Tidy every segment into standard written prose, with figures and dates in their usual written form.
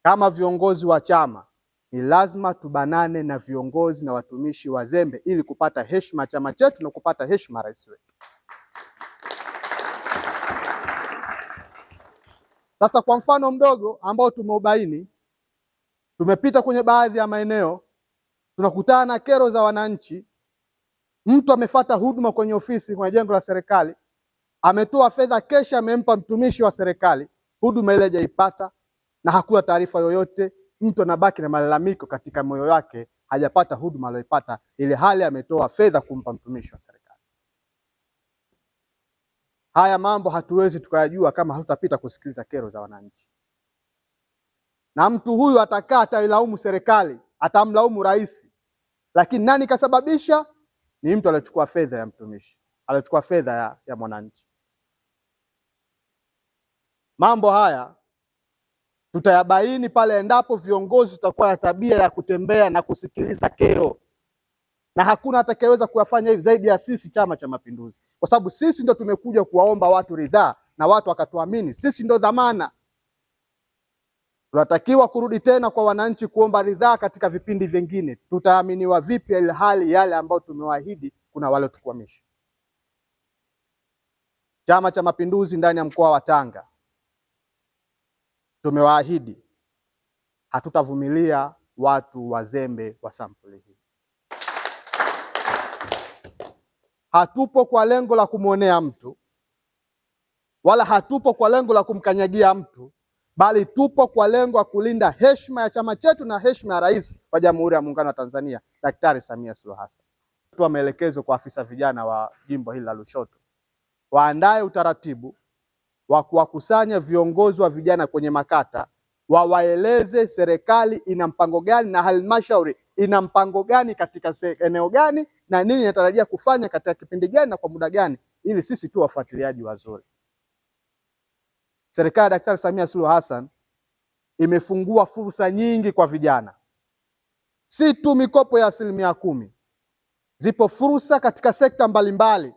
Kama viongozi wa chama ni lazima tubanane na viongozi na watumishi wazembe ili kupata heshima chama chetu na kupata heshima rais wetu. Sasa kwa mfano mdogo ambao tumeubaini, tumepita kwenye baadhi ya maeneo, tunakutana na kero za wananchi. Mtu amefuata huduma kwenye ofisi, kwenye jengo la serikali, ametoa fedha kesha, amempa mtumishi wa serikali, huduma ile hajaipata na hakuna taarifa yoyote. Mtu anabaki na malalamiko katika moyo wake, hajapata huduma aliyoipata ile hali ametoa fedha kumpa mtumishi wa serikali. Haya mambo hatuwezi tukayajua kama hatutapita kusikiliza kero za wananchi. Na mtu huyu atakaa atailaumu serikali, atamlaumu rais. Lakini nani kasababisha? Ni mtu alichukua fedha ya mtumishi, alichukua fedha ya mwananchi. Mambo haya tutayabaini pale endapo viongozi tutakuwa na tabia ya kutembea na kusikiliza kero, na hakuna atakayeweza kuyafanya hivi zaidi ya sisi Chama cha Mapinduzi, kwa sababu sisi ndio tumekuja kuwaomba watu ridhaa na watu wakatuamini. Sisi ndio dhamana. Tunatakiwa kurudi tena kwa wananchi kuomba ridhaa katika vipindi vingine. Tutaaminiwa vipi ile hali yale ambayo tumewaahidi kuna wale tukwamisha? Chama cha Mapinduzi ndani ya mkoa wa Tanga tumewaahidi hatutavumilia watu wazembe wa sampuli hii. Hatupo kwa lengo la kumwonea mtu, wala hatupo kwa lengo la kumkanyagia mtu, bali tupo kwa lengo la kulinda heshima ya chama chetu na heshima ya Rais wa Jamhuri ya Muungano wa Tanzania, Daktari Samia Suluhu Hassan. Toa maelekezo kwa afisa vijana wa jimbo hili la Lushoto, waandae utaratibu wa kuwakusanya viongozi wa vijana kwenye makata, wawaeleze serikali ina mpango gani na halmashauri ina mpango gani katika eneo gani na nini inatarajia kufanya katika kipindi gani na kwa muda gani, ili sisi tu wafuatiliaji wazuri. Serikali ya Daktari Samia Suluhu Hassan imefungua fursa nyingi kwa vijana, si tu mikopo ya 10%. Zipo fursa katika sekta mbalimbali.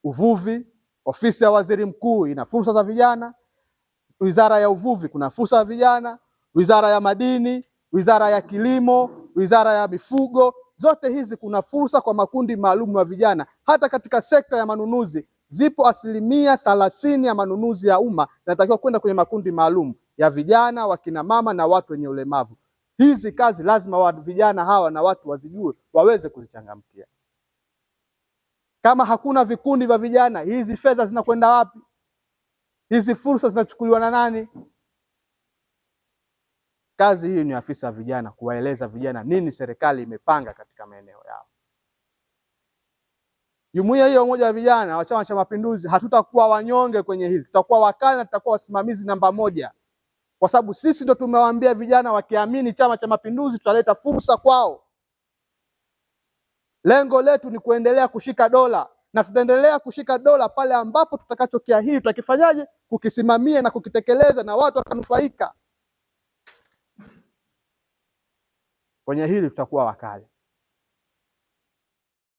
Uvuvi, ofisi ya waziri mkuu ina fursa za vijana, wizara ya uvuvi kuna fursa za vijana, wizara ya madini, wizara ya kilimo, wizara ya mifugo, zote hizi kuna fursa kwa makundi maalum ya vijana. Hata katika sekta ya manunuzi zipo 30% ya manunuzi ya umma yanatakiwa kwenda kwenye makundi maalum ya vijana, wakina mama na watu wenye ulemavu. Hizi kazi lazima vijana hawa na watu wazijue, waweze kuzichangamkia. Kama hakuna vikundi vya vijana, hizi fedha zinakwenda wapi? Hizi fursa zinachukuliwa na nani? Kazi hii ni afisa vijana kuwaeleza vijana nini serikali imepanga katika maeneo yao. Jumuiya hiyo Umoja wa Vijana wa Chama cha Mapinduzi hatutakuwa wanyonge kwenye hili. Tutakuwa wakali na tutakuwa wasimamizi namba 1. Kwa sababu sisi ndio tumewaambia vijana wakiamini Chama cha Mapinduzi tutaleta fursa kwao. Lengo letu ni kuendelea kushika dola, na tutaendelea kushika dola pale ambapo tutakachokiahidi tutakifanyaje? Kukisimamia na kukitekeleza na watu wakanufaika. Kwenye hili tutakuwa wakali.